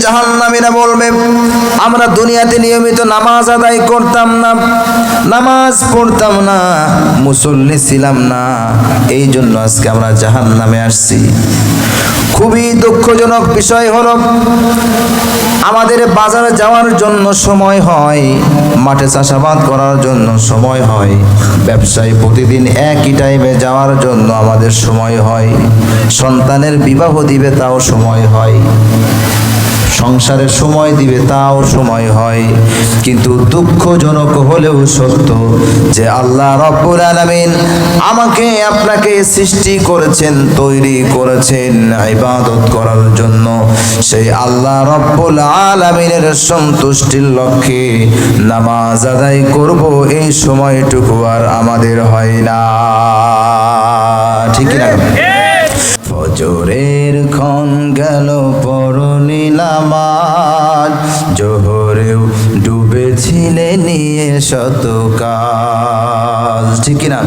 জাহান্নামীরা বলবে, আমরা দুনিয়াতে নিয়মিত নামাজ আদায় করতাম না, নামাজ পড়তাম না, মুসল্লি ছিলাম না, এই জন্য আজকে আমরা জাহান্নামে আসছি। খুবই দুঃখজনক বিষয় হলো, আমাদের বাজারে যাওয়ার জন্য সময় হয়, মাঠে চাষাবাদ করার জন্য সময় হয়, ব্যবসায় প্রতিদিন একই টাইমে যাওয়ার জন্য আমাদের সময় হয়, সন্তানের বিবাহ দিবে তাও সময় হয়, সংসারের সময় দিবে তাও সময় হয়। কিন্তু দুঃখজনক হলেও সত্য যে আল্লাহ রাব্বুল আলামিন আমাকে আপনাকে সৃষ্টি করেছেন, তৈরি করেছেন ইবাদত করার জন্য। সেই আল্লাহ রাব্বুল আলামিনের সন্তুষ্টির লক্ষ্যে নামাজ আদায় করব, এই সময়টুকু আর আমাদের হয় না। ঠিক না? ফজরের ক্ষণ গেল পরনি নামাজ, জোহরেও ডুবেছিলে নিয়ে শত কাজ। ঠিক না?